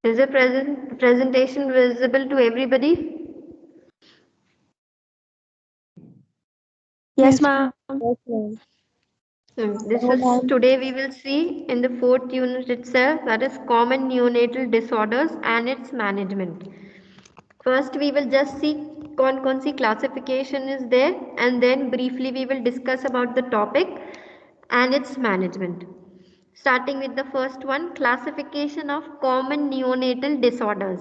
Is the presentation visible to everybody? Yes, ma'am. Yes, ma'am. This is today we will see in the fourth unit itself, that is common neonatal disorders and its management. First we will just see कौन सी classification is there, and then briefly we will discuss about the topic and its management. Starting with the first one, classification of common neonatal disorders.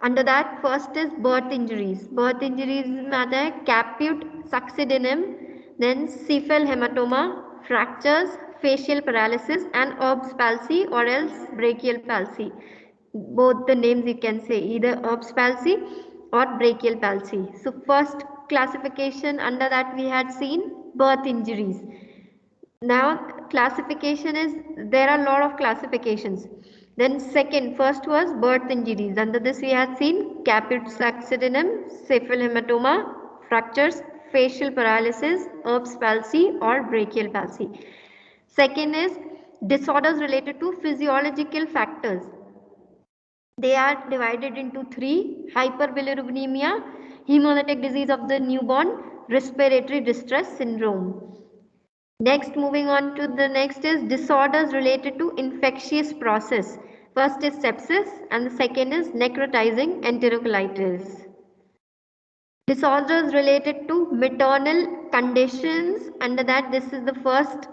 Under that, first is birth injuries. Birth injuries में आता है caput succedaneum, then cephal hematoma, fractures, facial paralysis, and Erb's palsy or else brachial palsy. Both the names you can say, either Erb's palsy or brachial palsy. So first classification under that we had seen birth injuries. Now classification is, there are a lot of classifications. Then second, first was birth injuries. Under this we had seen caput succedaneum, cephal hematoma, fractures, facial paralysis, Erb's palsy or brachial palsy. Second is disorders related to physiological factors. They are divided into three: hyperbilirubinemia, hemolytic disease of the newborn, respiratory distress syndrome. Next, moving on to the next is disorders related to infectious process. First is sepsis and the second is necrotizing enterocolitis. Disorders related to maternal conditions. Under that, this is the first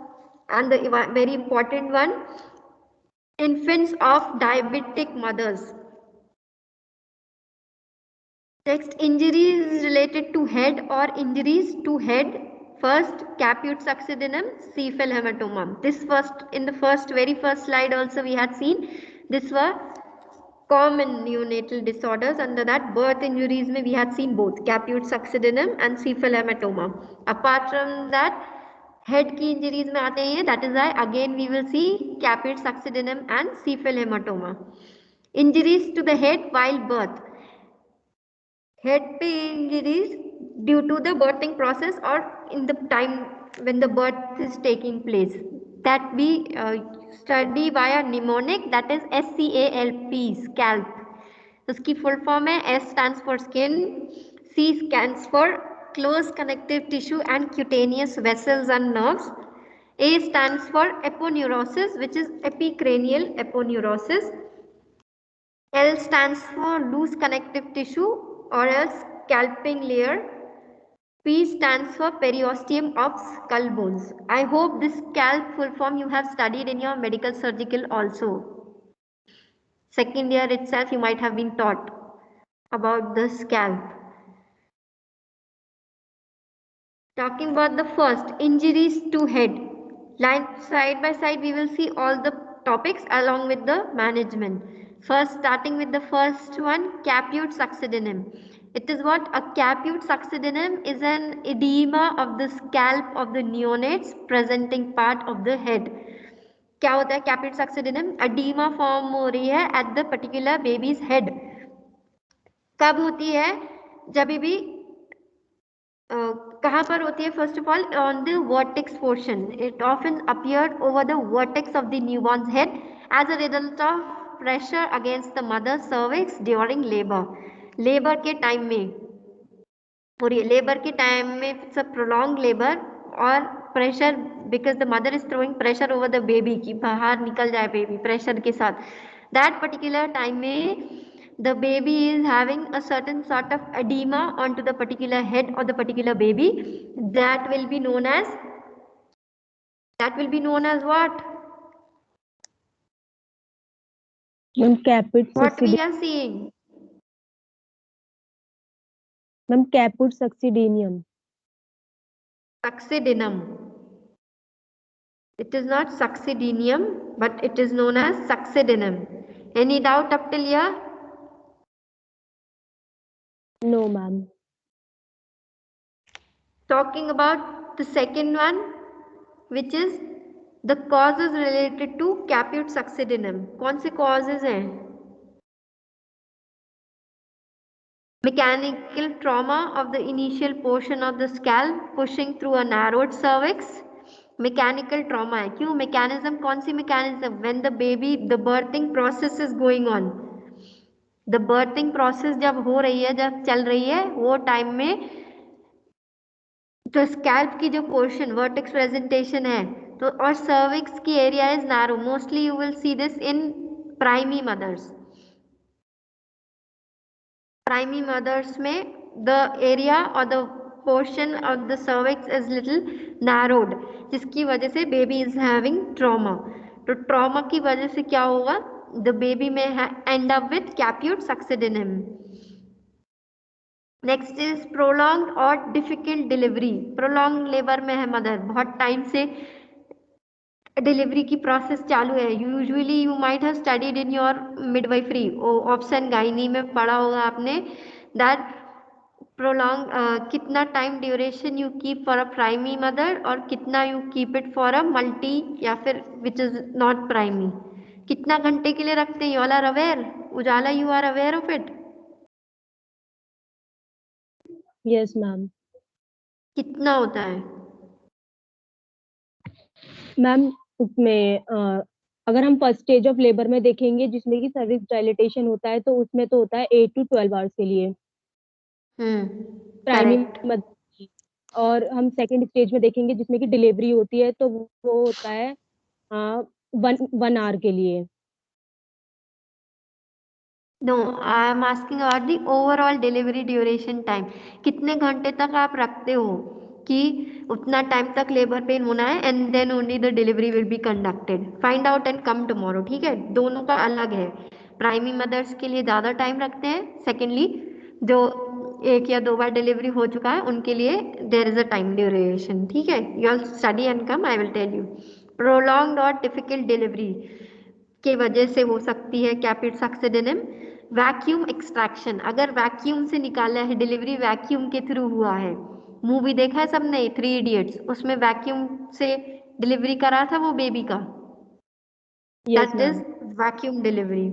and the very important one. Infants of diabetic mothers. Next, injuries related to head or injuries to head. First, caput succedaneum, cephal hematoma. This first, in the very first slide also we had seen, this were common neonatal disorders. Under that, birth injuries में we had seen both caput succedaneum and cephal hematoma. Apart from that, head की injuries में आते हैं, that is why again we will see caput succedaneum and cephal hematoma. Injuries to the head while birth. Head pain injuries due to the birthing process or in the time when the birth is taking place, that we study via mnemonic, that is SCALP, scalp. उसकी full form है, S stands for skin, C stands for close connective tissue and cutaneous vessels and nerves, A stands for aponeurosis, which is epicranial aponeurosis, L stands for loose connective tissue or else scalping layer. P stands for periosteum of skull bones. I hope this scalp full form you have studied in your medical surgical also. Second year itself you might have been taught about the scalp. Talking about the first, injuries to head. Line side by side we will see all the topics along with the management. First, starting with the first one, caput succedaneum. It is what? A caput succedaneum is an edema of the scalp of the neonates presenting part of the head. क्या होता है कैपिट सक्सेडिनम? Edema form हो रही है at the particular baby's head. कब होती है? जब भी कहाँ पर होती है? First of all on the vertex portion. It often appeared over the vertex of the newborn's head as a result of pressure against the mother cervix during labour. Labour के टाइम में हो रही है. लेबर के time में it's a prolong labour और pressure, because the mother is throwing pressure over the baby कि बाहर निकल जाए बेबी प्रेशर के साथ. दैट पर्टिकुलर टाइम में the baby is having a certain sort of edema onto the particular head or the particular baby. That will be known as what? Caput What we succedaneum. are seeing? Caput succedaneum. Succedaneum. It is not succedaneum, but it is known as succedaneum. Any doubt up till here? No, ma'am. Talking about the second one, which is the causes related to caput succedaneum. कौन से causes हैं? Mechanical trauma of the initial portion of the scalp pushing through a narrowed cervix, mechanical trauma है। क्यों? Mechanism कौन सी mechanism? When the baby, the birthing process is going on, the birthing process जब हो रही है, जब चल रही है, वो टाइम में तो स्कैल्प की जो पोर्शन वर्टेक्स प्रेजेंटेशन है, तो और सर्विक्स की area is narrow, mostly you will see this in primi mothers. Primi mothers में द एरिया और the portion of the cervix is little narrowed, जिसकी वजह से बेबी इज हैविंग ट्रॉमा। तो ट्रॉमा की वजह से क्या होगा? The baby may end up with caput succedaneum. Next is prolong और डिफिकल्ट डिलीवरी। प्रोलॉन्ग लेबर में है मदर, बहुत टाइम से डिलीवरी की प्रोसेस चालू है। Usually you might have studied in your midwifery, option gynae में पढ़ा होगा आपने, दैट प्रोलॉन्ग कितना time duration you keep for a primi mother और कितना you keep it for a multi या फिर विच इज नॉट प्राइमी, कितना घंटे के लिए रखते हैं। यू ऑल आर अवेयर, उजाला, you are aware of it? Yes ma'am. कितना होता है? मैम उसमें अगर हम फर्स्ट स्टेज ऑफ लेबर में देखेंगे जिसमें कि सर्विस डायलिटेशन होता है, तो उसमें तो होता है 8 to 12 आवर्स के लिए प्राइमरी करेक्ट। मदर की। और हम सेकंड स्टेज में देखेंगे जिसमें कि डिलीवरी होती है, तो वो होता है 1 आवर के लिए। No, I am asking about the overall delivery duration time. कितने घंटे तक आप रखते हो कि उतना टाइम तक लेबर पेन होना है and then only the delivery will be conducted? Find out and come tomorrow, ठीक है? दोनों का अलग है। प्राइमी मदर्स के लिए ज़्यादा टाइम रखते हैं, सेकेंडली जो 1 या 2 बार डिलीवरी हो चुका है उनके लिए there is a time duration, ठीक है? You all study and come, I will tell you. Prolonged और डिफिकल्ट डिलीवरी के वजह से हो सकती है कैपिट सक्सिडिनम। वैक्यूम एक्सट्रैक्शन, अगर वैक्यूम से निकाला है, डिलीवरी वैक्यूम के थ्रू हुआ है। मूवी देखा है सबने, 3 इडियट्स, उसमें वैक्यूम से डिलीवरी करा था वो बेबी का, yes that is ma'am. Vacuum delivery.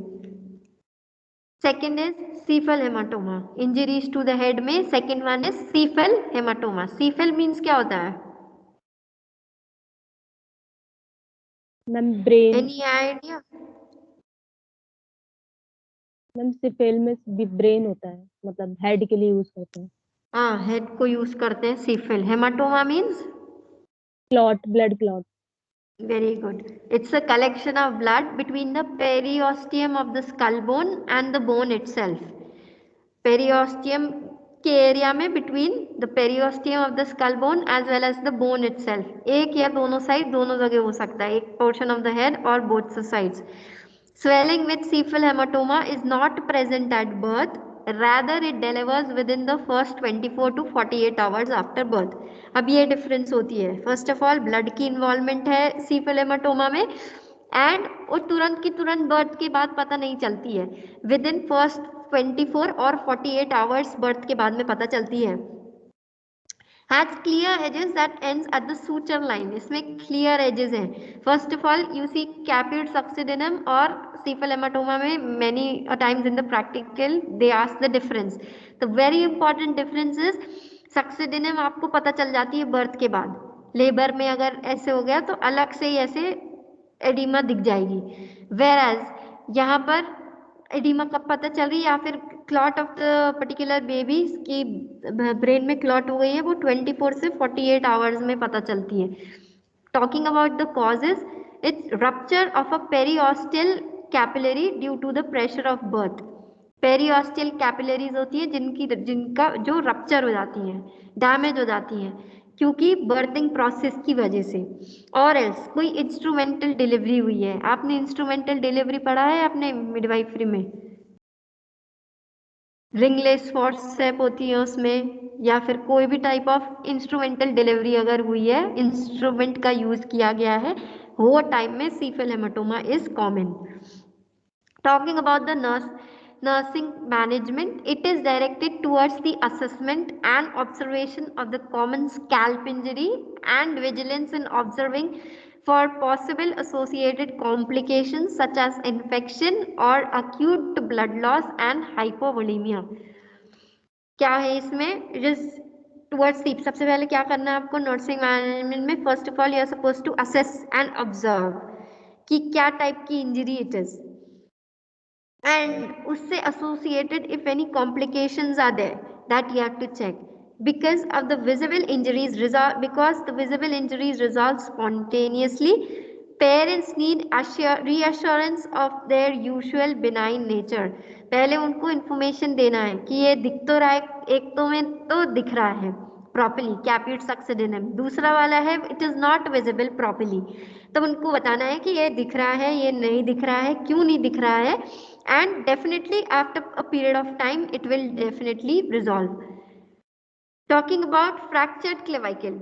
Second is cephal haematoma, injuries to the head में second one is cephal haematoma. Cephal means क्या होता है? Ma'am brain. Any idea? Ma'am cephal में भी ब्रेन होता है, मतलब हेड के लिए यूज करते हैं। हाँ, हेड को यूज करते हैं cephal. Haematoma means clot, blood clot. very good. It's a collection of blood between the periosteum of the skull bone and the bone itself. Periosteum के एरिया में between the periosteum of the skull bone as well as the bone itself. एक या दोनों side, दोनों जगह हो सकता है, एक portion of the head or both the sides. Swelling with cephal hematoma is not present at birth. Rather, it delivers within the first 24 to 48 hours after birth. अब ये डिफरेंस होती है। फर्स्ट ऑफ ऑल ब्लड की involvement है सीफल haematoma में, and वो तुरंत की तुरंत बर्थ के बाद पता नहीं चलती है, विद इन फर्स्ट 24 और 48 आवर्स बर्थ के बाद में पता चलती है। has clear edges that ends at the suture line, इसमें clear edges हैं। First of all you see caput succedaneum और cephal hematoma में many a times in the practical they ask the difference. The very important difference is succedaneum आपको पता चल जाती है birth के बाद, लेबर में अगर ऐसे हो गया तो अलग से ही ऐसे एडिमा दिख जाएगी, whereas यहाँ पर एडिमा कब पता चल रही है या फिर clot of the particular baby की ब्रेन में क्लॉट हो गई है, वो 24 से 48 आवर्स में पता चलती है। Talking about the causes, it's rupture of a periosteal capillary due to the pressure of birth. Periosteal capillaries होती है जिनका जो रप्चर हो जाती हैं, डैमेज हो जाती हैं क्योंकि बर्थिंग प्रोसेस की वजह से, और एल्स कोई इंस्ट्रूमेंटल डिलीवरी हुई है। आपने इंस्ट्रूमेंटल डिलीवरी पढ़ा है अपने मिडवाइफरी में? रिंगलेस फॉर्सेप होती है उसमें, या फिर कोई भी टाइप ऑफ इंस्ट्रूमेंटल डिलीवरी अगर हुई है, इंस्ट्रूमेंट का यूज किया गया है, वो टाइम में cephal haematoma is common. Talking about the nursing management, it is directed towards the assessment and observation of the common scalp injury and vigilance in observing for possible associated complications such as infection or acute blood loss and hypovolemia. क्या है इसमें? It is towards sleep, सबसे पहले क्या करना है आपको nursing management में? First of all you are suppose to assess and observe कि क्या टाइप की इंजरी इट इज, and उससे associated if any complications are there, that you have to check. Because the visible injuries resolve spontaneously, parents need reassurance of their usual benign nature. पहले उनको information देना है कि ये दिख तो रहा है, एक तो में तो दिख रहा है properly caput succedaneum, दूसरा वाला है it is not visible properly, तब उनको बताना है कि ये दिख रहा है, ये नहीं दिख रहा है, क्यों नहीं दिख रहा है, and definitely after a period of time it will definitely resolve. Talking about fractured clavicle,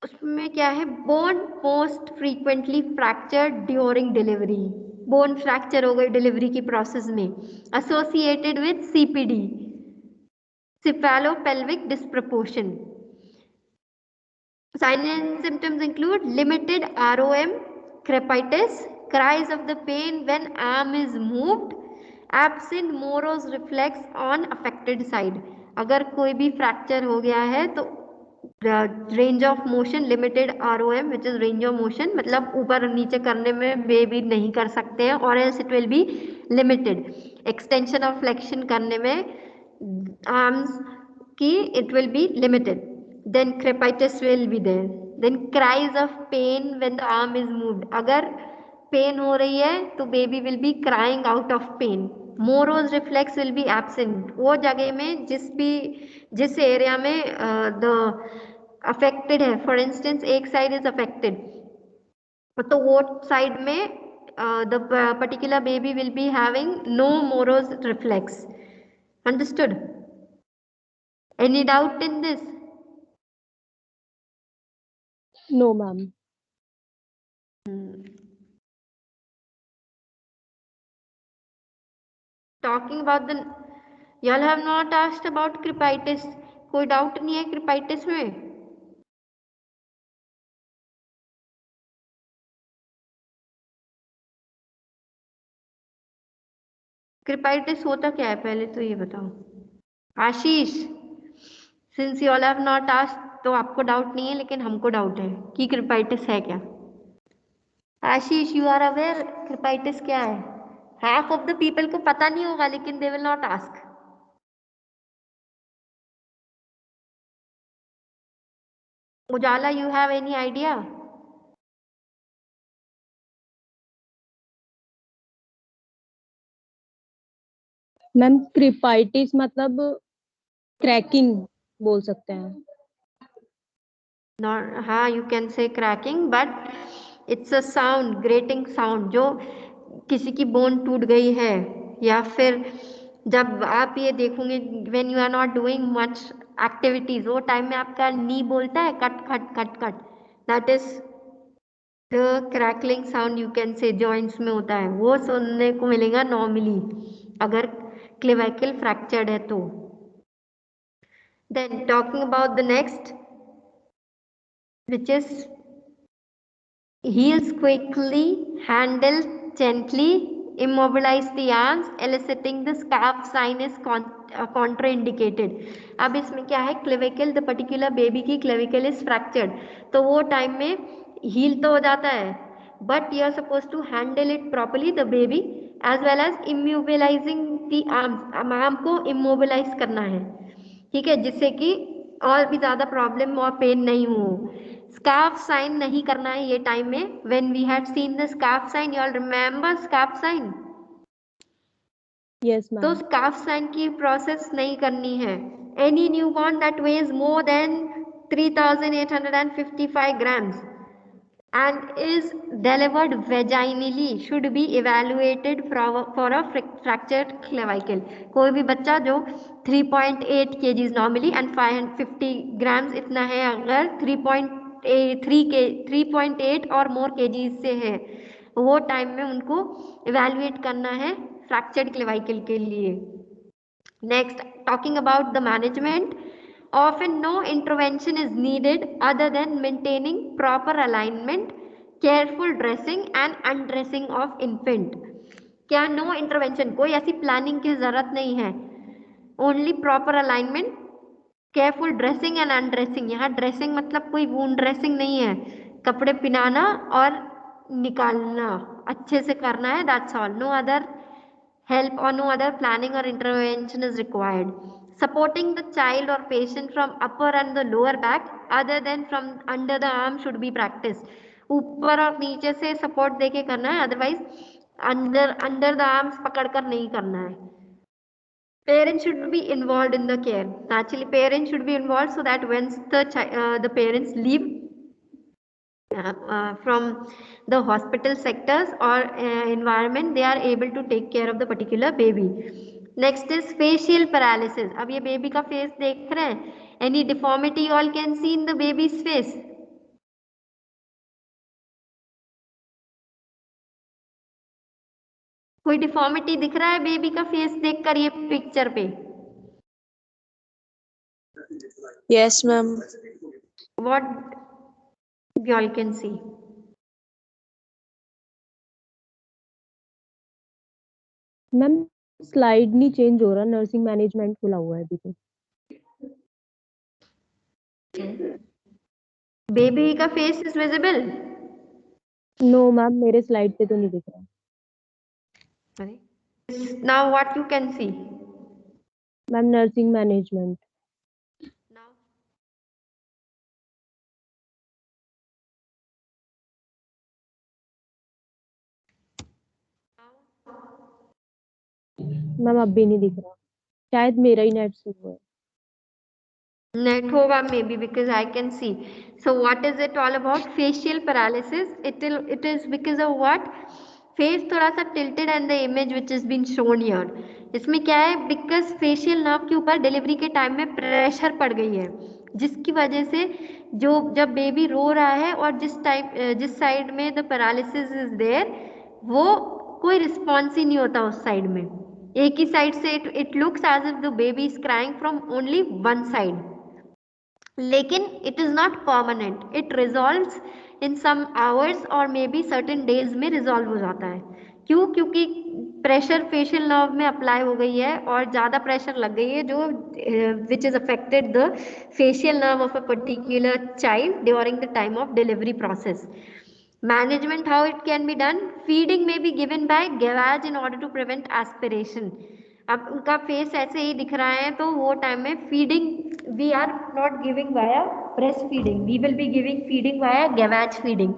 उसमें क्या है? Bone most frequently fractured during delivery, bone fracture हो गई डिलीवरी की प्रोसेस में, associated with CPD, cephalo-pelvic disproportion. Signs and symptoms include limited ROM, crepitus, cries of the pain when arm is moved, absent Moro's reflex on affected side. अगर कोई भी fracture हो गया है तो range of motion limited ROM which is range of motion, मतलब ऊपर नीचे करने में बेबी नहीं कर सकते हैं, और else it will be limited, extension और फ्लेक्शन करने में आर्म्स की it will be limited. Then crepitus will be there. Then cries of pain when the arm is moved. अगर पेन हो रही है तो baby will be crying out of pain. Moro's reflex will be absent. वो जगह में जिस area में द अफेक्टेड है, फॉर इंस्टेंस एक साइड इज अफेक्टेड, तो वो साइड में the particular baby will be having no Moro's reflex. Understood? Any doubt in this? No, ma'am. Talking about the, y'all have not asked about crepitus. कोई doubt नहीं है crepitus में? crepitus होता क्या है पहले तो ये बताओ. आशीष, since you all have not asked तो आपको डाउट नहीं है, लेकिन हमको डाउट है कि crepitus है क्या. आशीष, you are aware crepitus क्या है? हाफ ऑफ द पीपल को पता नहीं होगा, लेकिन they will not ask. Ujala, you have any idea? Ma'am crepitus मतलब क्रैकिंग बोल सकते हैं. Not, हाँ, you can say cracking, but it's a sound, grating sound, जो किसी की बोन टूट गई है, या फिर जब आप ये देखोगे when you are not doing much activities, वो टाइम में आपका नी बोलता है cut cut cut cut, that is the crackling sound you can say, joints में होता है, वो सुनने को मिलेगा नॉर्मली अगर क्लेविकल फ्रैक्चर्ड है तो. Then talking about the next, which is heels quickly, handle gently, immobilize the arms, eliciting the scarf sign is contraindicated. अब इसमें क्या है? क्लेविकल, द पर्टिकुलर बेबी की क्लेविकल इज फ्रैक्चर्ड, तो वो टाइम में हील तो हो जाता है, but you are suppose to handle it properly the baby, as well as immobilising the arms, arm को इमोबिलाइज करना है, ठीक है, जिससे कि और भी ज्यादा प्रॉब्लम और पेन नहीं हो. स्कार्फ साइन नहीं करना है ये टाइम में. When we had seen the scarf sign, you all remember scarf sign? Yes तो मैम. स्कार्फ साइन की प्रोसेस नहीं करनी है. Any newborn that weighs more than 3855 grams and is delivered vaginally should be evaluated for a fractured clavicle. कोई भी बच्चा जो 3.8 kgs normally and 550 grams इतना है, अगर 3.8 और मोर kgs से है, वो टाइम में उनको evaluate करना है fractured clavicle के लिए. Next, talking about the management, often no intervention is needed other than maintaining proper alignment, careful dressing and undressing of infant. क्या नो इंटरवेंशन? कोई ऐसी प्लानिंग की जरूरत नहीं है, only proper alignment, careful dressing and undressing. यहाँ dressing मतलब कोई वूंड ड्रेसिंग नहीं है, कपड़े पहनाना और निकालना अच्छे से करना है, that's all. No other help or no other planning or intervention is required. Supporting the child or patient from upper and the lower back other than from under the arm should be practiced. ऊपर और नीचे से support देके करना है, otherwise under the arms पकड़कर नहीं करना है। Parents should be involved in the care. Actually, parents should be involved so that once the parents leave from the hospital sectors or environment, they are able to take care of the particular baby. Next is facial paralysis. अब ये baby का face देख रहे हैं, any deformity you all can see in the baby's face? कोई deformity दिख रहा है बेबी का फेस देखकर ये पिक्चर पे? Yes, ma'am. What you all can see? Ma'am slide नहीं चेंज हो रहा, नर्सिंग मैनेजमेंट खुला हुआ है अभी तो। बेबी का face is visible? No ma'am, मेरे स्लाइड पे तो नहीं दिख रहा। Now what you can see? Ma'am nursing management. Now ma'am अब भी नहीं दिख रहा, शायद मेरा ही नेट स्लो है। net hoga maybe, because I can see. So what is it all about? Facial paralysis. It is because of what? Face थोड़ा सा tilted and the image which has been shown here. इसमें क्या है? Because facial nerve के ऊपर delivery के time में pressure पड़ गई है, जिसकी वजह से जो जब बेबी रो रहा है और जिस साइड में द पैरालिसिस इज देयर, वो कोई रिस्पॉन्स ही नहीं होता उस साइड में। एक ही साइड से it looks as if the baby is crying from only one side, लेकिन it is not permanent, it resolves in some hours और मे बी सर्टेन डेज में रिजॉल्व हो जाता है। क्यों? क्योंकि प्रेशर फेशियल नर्व में अप्लाई हो गई है और ज़्यादा प्रेशर लग गई है, जो which is affected the facial nerve of a particular child during the time of delivery process. Management, how it can be done? Feeding may be given by gavage in order to prevent aspiration. अब उनका face ऐसे ही दिख रहा है तो वो time में feeding we are not giving via breast feeding, we will be giving feeding via gavage feeding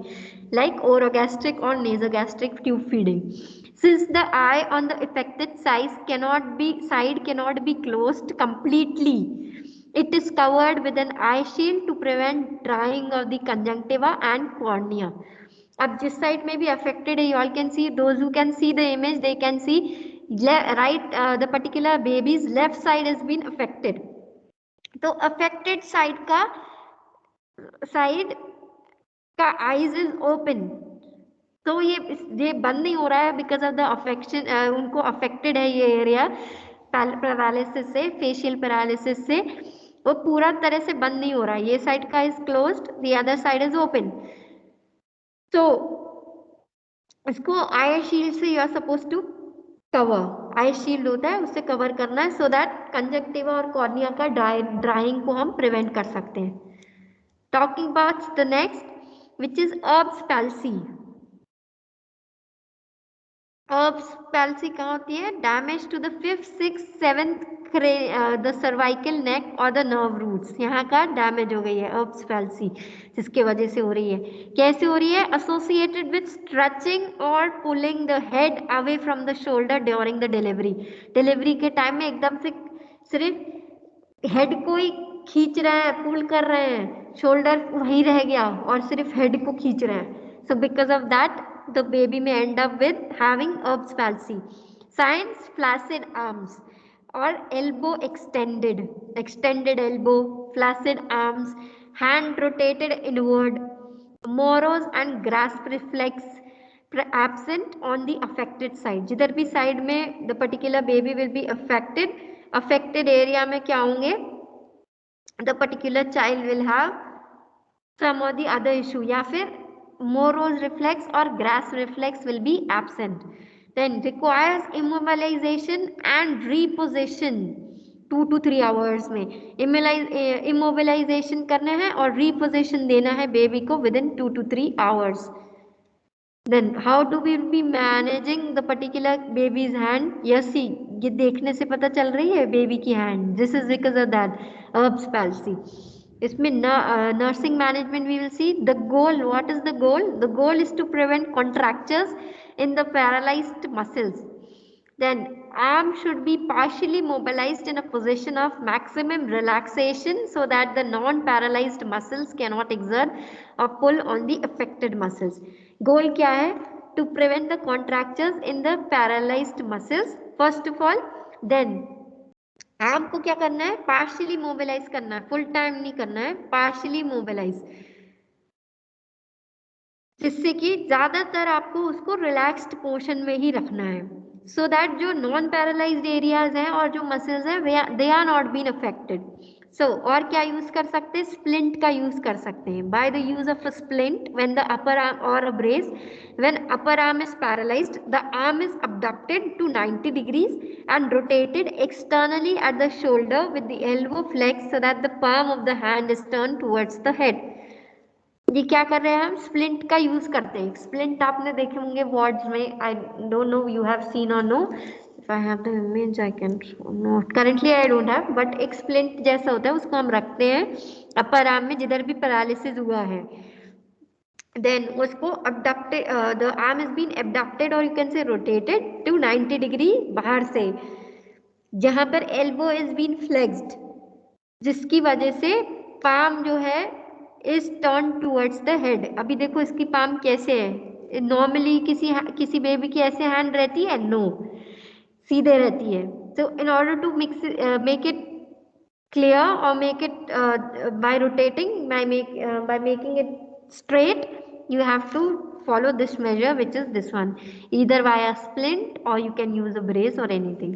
like orogastric or nasogastric tube feeding. Since the eye on the affected side cannot be closed completely, it is covered with an eye shield to prevent drying of the conjunctiva and cornea. अब जिस side में भी affected है, you all can see, those who can see the image, they can see right, the particular baby's left side has been affected. तो affected side का eyes is open, तो ये बंद नहीं हो रहा है बिकॉज ऑफ द अफेक्शन, उनको अफेक्टेड है ये एरिया पैरालिसिस से, फेशियल पैरालिसिस से, वो पूरा तरह से बंद नहीं हो रहा है। ये साइड का is closed, the other side is open. तो इसको आई शील्ड से you are suppose to cover, eye shield होता है उससे कवर करना है, सो दैट कंजक्टिवा और कॉर्निया का ड्राइंग को हम प्रिवेंट कर सकते हैं। Talking about the next which is Erb's palsy. Erb's palsy कहाँ होती है? Damage to the 5th, 6th, 7th the cervical neck और द नर्व रूट्स, यहाँ का डैमेज हो गई है Erb's palsy, जिसके वजह से हो रही है। कैसे हो रही है? एसोसिएटेड विद स्ट्रेचिंग और pulling the head away from the shoulder during the delivery. Delivery के टाइम में एकदम से सिर्फ हेड को ही खींच रहे हैं, पुल कर रहे हैं, शोल्डर वहीं रह गया और सिर्फ हेड को खींच रहे हैं। So because of that the baby may end up with having Erb's palsy. Signs: flaccid arms or elbow extended elbow, flaccid arms, hand rotated inward, Moro's and grasp reflex absent on the affected side. जिधर भी side में the particular baby will be affected area में क्या होंगे? The particular child will have some or the other issue, या फिर Moro's reflex or grasp reflex will be absent. Then requires immobilization and reposition. 2 to 3 hours में immobilisation करना है और reposition देना है बेबी को with in 2 to 3 hours. Then how do we be managing the particular baby's hand? Yes, see, ये देखने से पता चल रही है बेबी की hand. This is because of that Erb's palsy. इसमें nursing management we will see the goal. What is the goal? The goal is to prevent contractures in the paralyzed muscles. Then arm should be partially mobilized in a position of maximum relaxation so that the non-paralyzed muscles cannot exert or pull on the affected muscles. Goal क्या है? To prevent the contractures in the paralyzed muscles first of all. Then arm को क्या करना है? Partially mobilise करना है, full time नहीं करना है, पार्शियली मोबिलाइज, जिससे कि ज्यादातर आपको उसको रिलैक्स्ड पोर्शन में ही रखना है, सो दैट जो नॉन पैरालाइज्ड एरियाज हैं और जो मसल्स हैं they are not been affected. So और क्या यूज कर सकते हैं? स्प्लिंट का यूज कर सकते हैं. By the use of a splint when the upper arm और a brace, when upper arm is paralysed the arm is abducted to 90 degrees and rotated externally at the shoulder with the elbow flexed so that the palm of the hand is turned towards the head. ये क्या कर रहे हैं हम? Splint का use करते हैं. Splint आपने देखे होंगे वार्ड्स में. I don't know you have seen और no. If I have the image I can note. Currently I don't have, but एक स्प्लिंट जैसा होता है, उसको हम रखते हैं अपर आर्म में जिधर भी पैरालिसिस हुआ है. देन उसको abducted, the arm is being abducted or you can say rotated to 90 degree बाहर से, जहां पर elbow is being flexed, जिसकी वजह से पाम जो है is turn towards the head. अभी देखो इसकी पाम कैसे है. नॉर्मली किसी बेबी की ऐसे हैंड रहती है? नो, सीधे रहती है. So in order to make it clear or make it by rotating, by making it straight, you have to follow this measure, which is this one, either via splint or you can use a brace or anything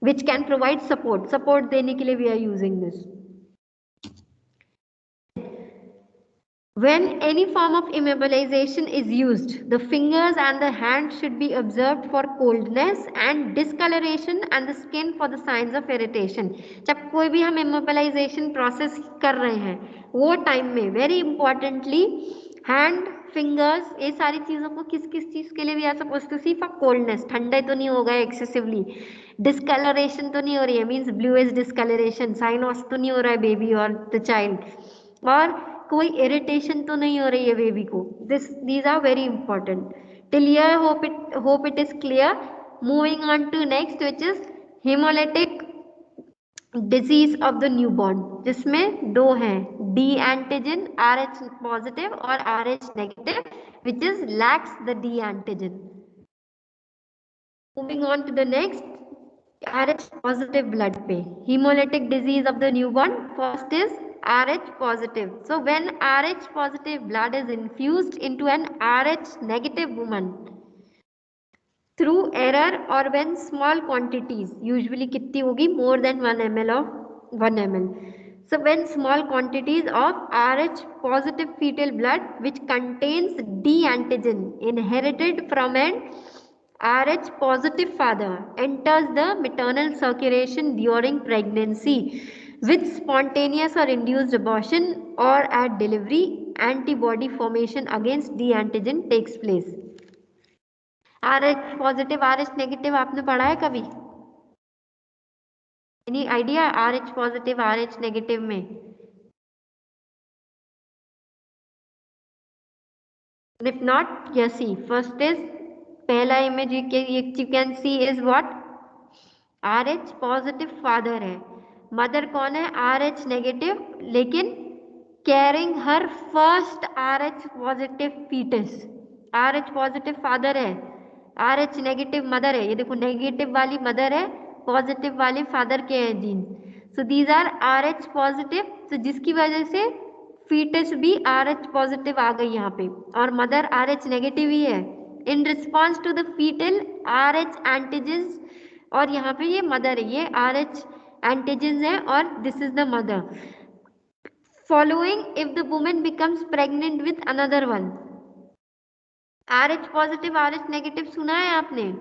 which can provide support देने के लिए we are using this. When any form of immobilization is used, the fingers and the hand should be observed for coldness and discoloration and the skin for the signs of irritation. जब कोई भी हम immobilization process कर रहे हैं वो time में very importantly hand, fingers, ये सारी चीज़ों को किस किस चीज़ के लिए भी आ supposed to see for coldness, ठंडे तो नहीं होगा excessively, discoloration तो नहीं हो रही है means bluish discoloration, cyanos तो नहीं हो रहा है baby और the child, और कोई इरिटेशन तो नहीं हो रही है बेबी को. these are very important. till here hope it is clear. moving on to next, which is hemolytic disease of the newborn, जिसमें दो हैं, D antigen RH positive और RH negative, which is lacks the D antigen. moving on to the next, RH positive blood पे hemolytic disease of the newborn. first is RH positive. So when RH positive blood is infused into an RH negative woman through error or when small quantities, usually कितनी होगी? more than 1 ml of 1 ml. So when small quantities of RH positive fetal blood which contains D antigen inherited from an RH positive father enters the maternal circulation during pregnancy with spontaneous or induced abortion or at delivery, antibody formation against D antigen takes place. RH positive, RH negative आपने पढ़ा है कभी? Any idea? RH positive, RH negative में? If not, yes, see, first is पहला image you can see is what? RH positive father है, mother कौन है? RH negative, लेकिन carrying her first RH positive foetus. RH positive father है, RH negative mother है. ये देखो नेगेटिव वाली मदर है, पॉजिटिव वाले फादर के हैं gene. So these are RH positive. तो जिसकी वजह से फीटस भी RH पॉजिटिव आ गई यहाँ पे, और मदर RH नेगेटिव ही है. In response to the foetal RH antigens, और यहाँ पे ये मदर है, ये RH एंटीजेंस है और this is the mother. Following if the woman becomes pregnant with another one. RH positive RH negative सुना है आपने?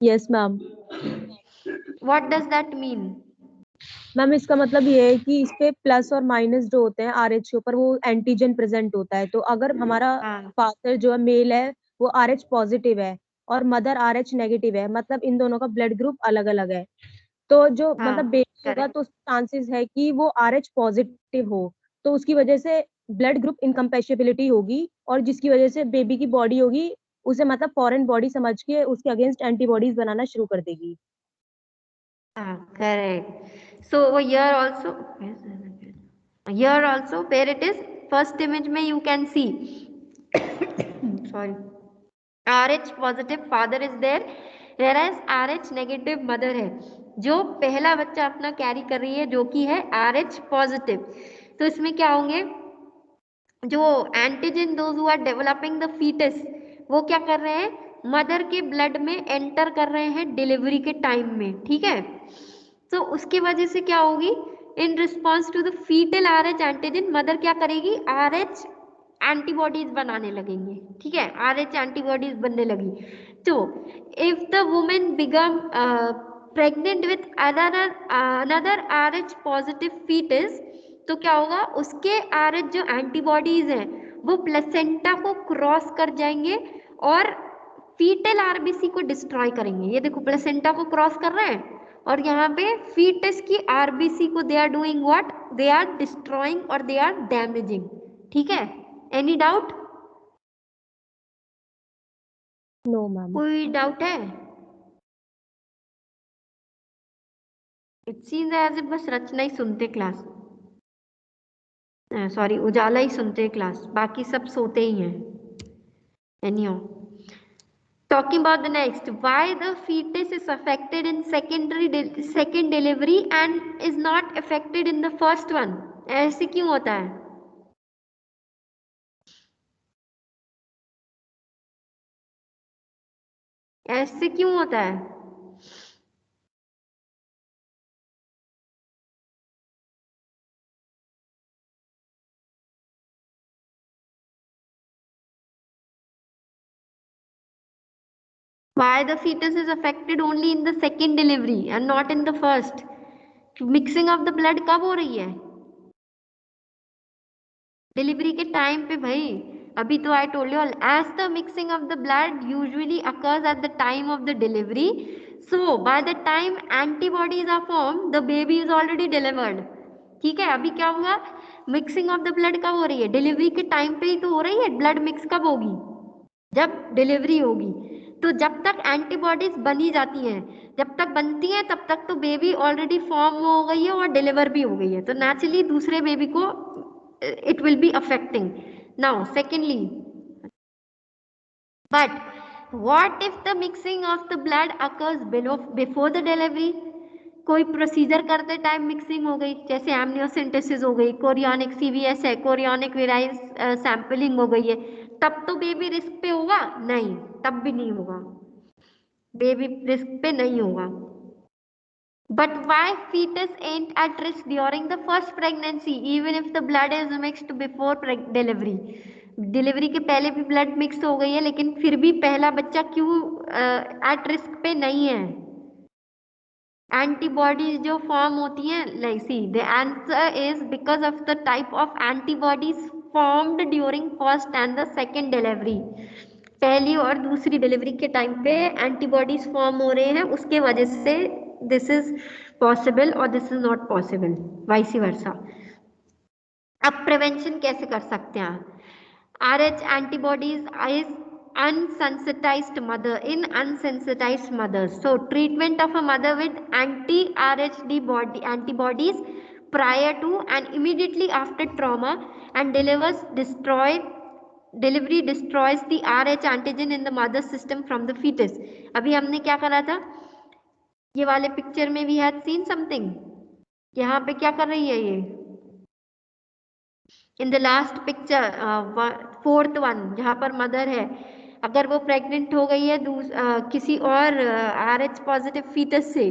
Yes, ma'am. What does that mean? Ma'am इसका मतलब ये है कि इस पे प्लस और माइनस जो होते हैं RH के ऊपर वो एंटीजन प्रेजेंट होता है। तो अगर हमारा हाँ फादर जो है मेल है वो RH पॉजिटिव है और मदर RH नेगेटिव है, मतलब इन दोनों का ब्लड ग्रुप अलग अलग है, तो जो हाँ मतलब बेबी होगा करेक्ट। तो चांसेस है कि वो RH पॉजिटिव हो, तो उसकी वजह से ब्लड ग्रुप इनकम्पैटिबिलिटी होगी और जिसकी वजह से बेबी की बॉडी होगी उसे मतलब फॉरेन बॉडी समझ के उसके अगेंस्ट एंटीबॉडीज बनाना शुरू कर देगी। हाँ correct. So here also where it is first image में you can see sorry RH positive father is there whereas RH negative mother है, जो पहला बच्चा अपना कैरी कर रही है जो कि है RH पॉजिटिव। तो इसमें क्या होंगे, जो antigen those who are developing the foetus वो क्या कर रहे हैं, मदर के ब्लड में एंटर कर रहे हैं डिलीवरी के टाइम में, ठीक है। तो उसकी वजह से क्या होगी, in response to the foetal RH antigen mother क्या करेगी, RH एंटीबॉडीज बनाने लगेंगे, ठीक है, RH एंटीबॉडीज बनने लगी। तो if the women become pregnant with another RH positive foetus, तो क्या होगा, उसके RH जो एंटीबॉडीज हैं वो प्लेसेंटा को क्रॉस कर जाएंगे और फीटल RBC को डिस्ट्रॉय करेंगे। ये देखो प्लेसेंटा को क्रॉस कर रहे हैं और यहाँ पे फीटस की RBC को they are doing what, they are destroying और दे आर डैमेजिंग, ठीक है। Any doubt? No ma'am. कोई डाउट है? इट सीम्स एज इफ बस रचना ही सुनते क्लास, सॉरी उजाला ही सुनते क्लास, बाकी सब सोते ही हैं। Anyhow, talking about the next, why the fetus is affected in second delivery and is not affected in the first one? ऐसे क्यों होता है? ऐसे क्यों होता है? Why the fetus is affected only in the second delivery and not in the first? Mixing of the blood कब हो रही है? डिलीवरी के टाइम पे भाई। अभी तो I told you all, as the mixing of the blood usually occurs at the time of the delivery, so by the time antibodies are form the baby is already delivered, ठीक है। अभी क्या होगा, mixing of the blood कब हो रही है, delivery के टाइम पे ही तो हो रही है। ब्लड मिक्स कब होगी, जब डिलीवरी होगी। तो जब तक एंटीबॉडीज बनी जाती हैं, जब तक बनती हैं तब तक तो बेबी ऑलरेडी फॉर्म हो गई है और डिलीवर भी हो गई है, तो नेचुरली दूसरे बेबी को it will be affecting. Now secondly, but what if the mixing of the blood occurs before the delivery? कोई प्रोसीजर करते टाइम मिक्सिंग हो गई, जैसे एमनियोसेंटेसिस हो गई, कोरियोनिक CVS है, कोरियोनिक विराइज सैंपलिंग हो गई है, तब तो बेबी रिस्क पे होगा? नहीं, तब भी नहीं होगा, बेबी रिस्क पे नहीं होगा। But why fetus ain't at risk during the first pregnancy even if the blood is mixed before delivery? Delivery के पहले भी ब्लड मिक्स हो गई है लेकिन फिर भी पहला बच्चा क्यों एट रिस्क पे नहीं है? एंटीबॉडीज जो फॉर्म होती हैं, like see the answer is because of the type of antibodies formed during first and the second delivery. पहली और दूसरी डिलीवरी के टाइम पे एंटीबॉडीज फॉर्म हो रहे हैं, उसके वजह से दिस इज पॉसिबल और this is not possible, vice versa. अब प्रिवेंशन कैसे कर सकते हैं? RH antibodies is unsensitized mother in unsensitized mothers, so treatment of a mother with anti-RHD body antibodies prior to and immediately after trauma and delivery destroys the RH antigen in the mother system from the fetus. अभी हमने क्या करा था, ये वाले picture में we had seen something, यहाँ पे क्या कर रही है ये, in the last picture fourth one जहाँ पर मदर है, अगर वो प्रेग्नेंट हो गई है किसी और RH पॉजिटिव फीटस से,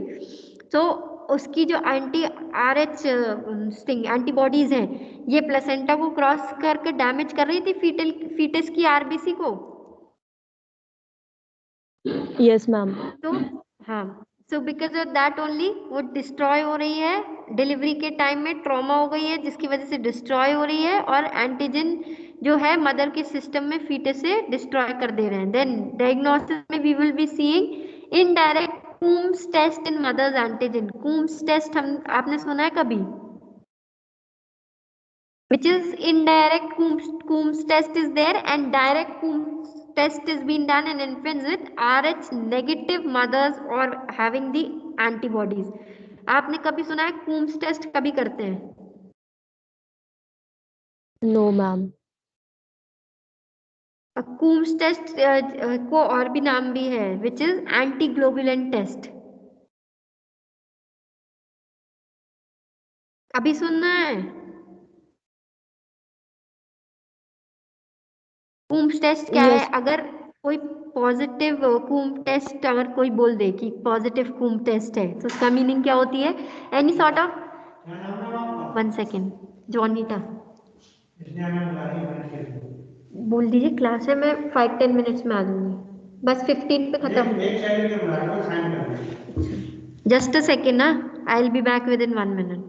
तो उसकी जो RH एंटीबॉडीज हैं ये प्लेसेंटा को क्रॉस करके डैमेज कर रही थी फीटस की RBC को। Yes ma'am. तो हाँ, so because of that only वो डिस्ट्रॉय हो रही है, डिलीवरी के टाइम में ट्रॉमा हो गई है जिसकी वजह से डिस्ट्रॉय हो रही है, और एंटीजन जो है मदर के सिस्टम में फीटस से डिस्ट्रॉय कर दे रहे हैं। देन डायग्नोसिस में we will be seeing indirect Coombs test in mother's antigen. Coombs test हम आपने सुना है कभी? which is indirect Coombs test is there, and direct Coombs test is being done in infants with Rh negative mothers or having the antibodies. आपने कभी सुना है Coombs test कभी करते हैं? No ma'am. Coombs टेस्ट को और भी नाम भी है, which is antiglobulin टेस्ट। अभी सुनना है? कूम्स टेस्ट क्या है? यस अगर कोई पॉजिटिव कूम टेस्ट अगर कोई बोल दे कि पॉजिटिव कूम टेस्ट है, तो उसका मीनिंग क्या होती है? एनी सॉर्ट ऑफ, 1 सेकेंड जॉनीटा बोल दीजिए, क्लास है, मैं 5-10 मिनट्स में आ जाऊंगी, बस 15 पे खत्म। जस्ट अ सेकेंड ना, I will be back with in 1 minute.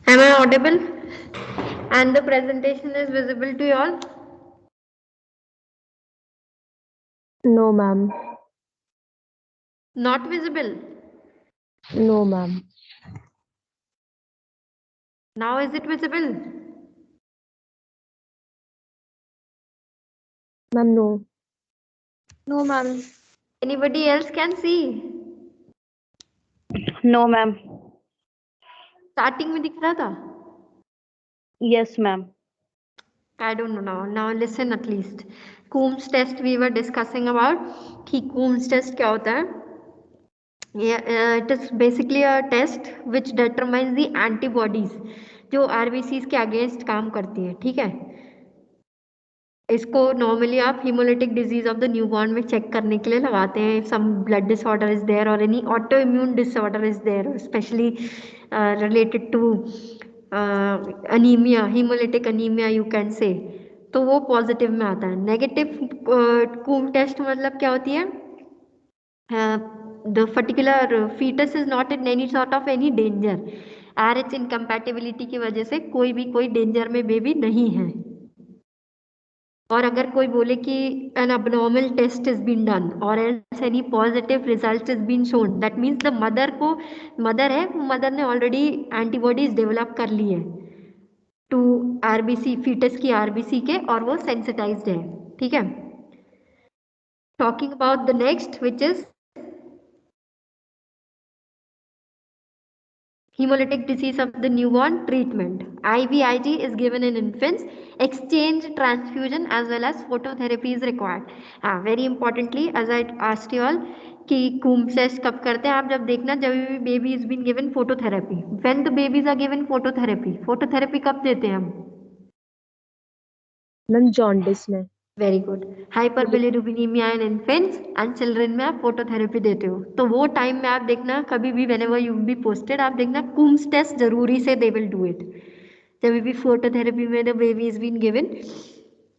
Am I audible? And the presentation is visible to you all? No, ma'am. Not visible. No, ma'am. Now is it visible? Ma'am, no. No, ma'am. Anybody else can see? No, ma'am. Starting में दिख रहा था? Yes, ma'am. I don't know now. Now listen at least. Coombs test we were discussing about. कि Coombs test क्या होता है? It is basically a test which determines the antibodies जो RBCs के अगेंस्ट काम करती है, ठीक है? इसको नॉर्मली आप haemolytic disease of the newborn में चेक करने के लिए लगाते हैं. Some blood disorder is there और any auto immune disorder is there especially related to anaemia, haemolytic anaemia you can say, तो वो पॉजिटिव में आता है. नेगेटिव कूम टेस्ट मतलब क्या होती है? The particular fetus is not in any sort of any danger. RH incompatibility की वजह से कोई डेंजर में बेबी नहीं है. और अगर कोई बोले कि an abnormal test has been done or else any positive result has been shown, that means the mother है, मदर ने ऑलरेडी एंटीबॉडीज डेवलप कर ली है टू RBC, फीटस की RBC के, और वो सेंसिटाइज्ड है, ठीक है. Talking about the next which is hemolytic disease of the newborn treatment. IVIG is given in infants. Exchange transfusion as well as phototherapy is required. Very importantly, as I asked you all, कि Coombs test कब करते हैं आप? जब देखना जब भी baby is been given phototherapy. When the babies are given phototherapy कब देते हैं हम? मैम जॉन्डिस में. Very good. Hyperbilirubinaemia in infants and children में आप फोटोथेरेपी देते हो, तो वो टाइम में आप देखना कभी भी व्हेनेवर यू बी पोस्टेड, आप देखना Coombs टेस्ट जरूरी से दे विल डू इट. जब भी फोटोथेरेपी में the baby is been given,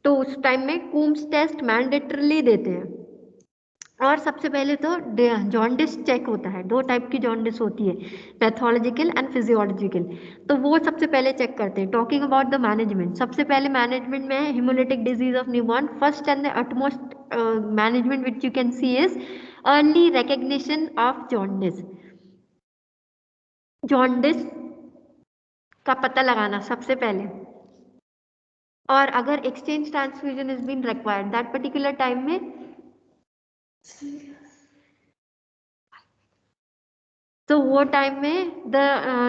तो उस टाइम में Coombs टेस्ट मैंडेटरली देते हैं. और सबसे पहले तो जॉन्डिस चेक होता है. 2 टाइप की जॉन्डिस होती है, पैथोलॉजिकल एंड फिजियोलॉजिकल. तो वो सबसे पहले चेक करते हैं. टॉकिंग अबाउट द मैनेजमेंट, सबसे पहले मैनेजमेंट में है haemolytic disease of newborn. First and the utmost management which you can see is early recognition of jaundice. Jaundice का पता लगाना सबसे पहले, और अगर exchange transfusion is been required that particular time में, तो वो टाइम में the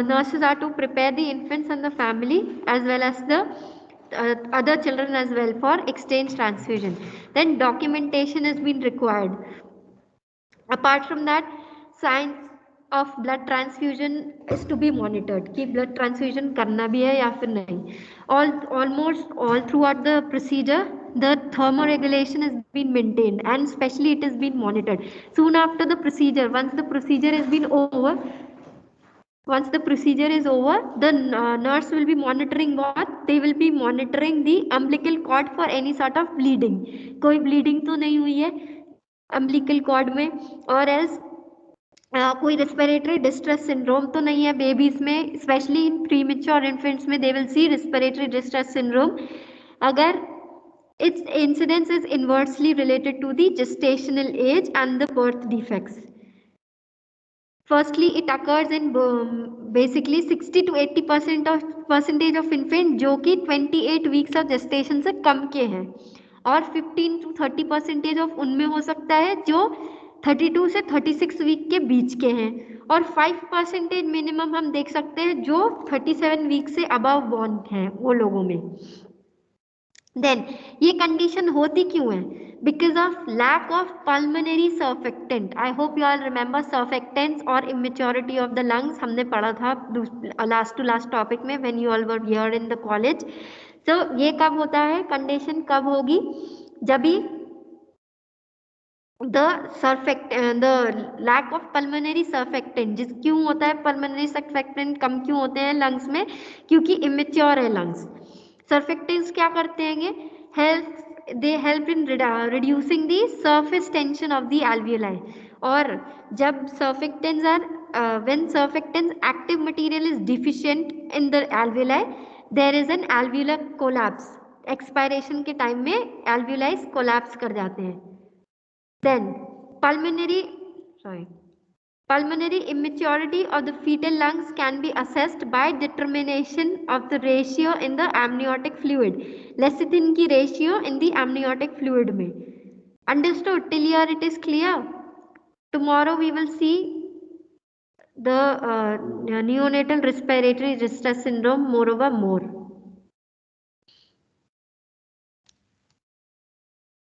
nurses are to prepare the infants and the family as well as the other children as well for exchange transfusion. Then documentation has been required. Apart from that, signs of blood transfusion is to be monitored कि blood transfusion करना भी है या फिर नहीं. Almost all throughout the procedure the thermoregulation has been maintained and especially it has been monitored. Soon after the procedure, once the procedure is over, the nurse will be monitoring what? They will be monitoring the umbilical cord for any sort of bleeding. कोई bleeding तो नहीं हुई है umbilical cord में, और else कोई respiratory distress syndrome तो नहीं है babies में, especially in premature infants में they will see respiratory distress syndrome. अगर its incidence is inversely related to the gestational age and the birth defects. Firstly, it occurs in basically 60 to 80% of infant जो कि 28 weeks of gestation से कम के हैं, और 15 to 30% of उनमें हो सकता है जो 32 से 36 वीक के बीच के हैं, और 5% मिनिमम हम देख सकते हैं जो 37 वीक से अबव बॉर्न हैं वो लोगों में. देन ये कंडीशन होती क्यों है? Because of lack of pulmonary surfactant. I hope you all remember surfactants or immaturity of the lungs. हमने पढ़ा था last to last topic में when you all were here in the college. So ये कब होता है? कंडीशन कब होगी? जब भी the lack of pulmonary surfactant, जिस क्यों होता है pulmonary surfactant कम क्यों होते हैं lungs में? क्योंकि immature है lungs. Surfactants क्या करते हैं? They help in reducing the surface tension of the alveoli. और जब surfactants are when surfactants active material is deficient in the alveoli, there is an alveolar collapse. Expiration के time में alveoli collapse कर जाते हैं. Then pulmonary immaturity of the fetal lungs can be assessed by determination of the ratio in the amniotic fluid. Lecithin की ratio in the amniotic fluid में. Understood? Till here it is clear. Tomorrow we will see the neonatal respiratory distress syndrome more.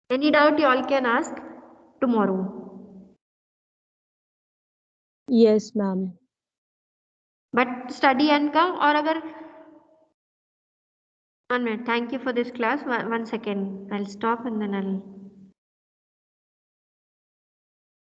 Any doubt you all can ask tomorrow. Yes, ma'am. But study and come, or agar 1 minute. Thank you for this class. 1 second. I'll stop and then I'll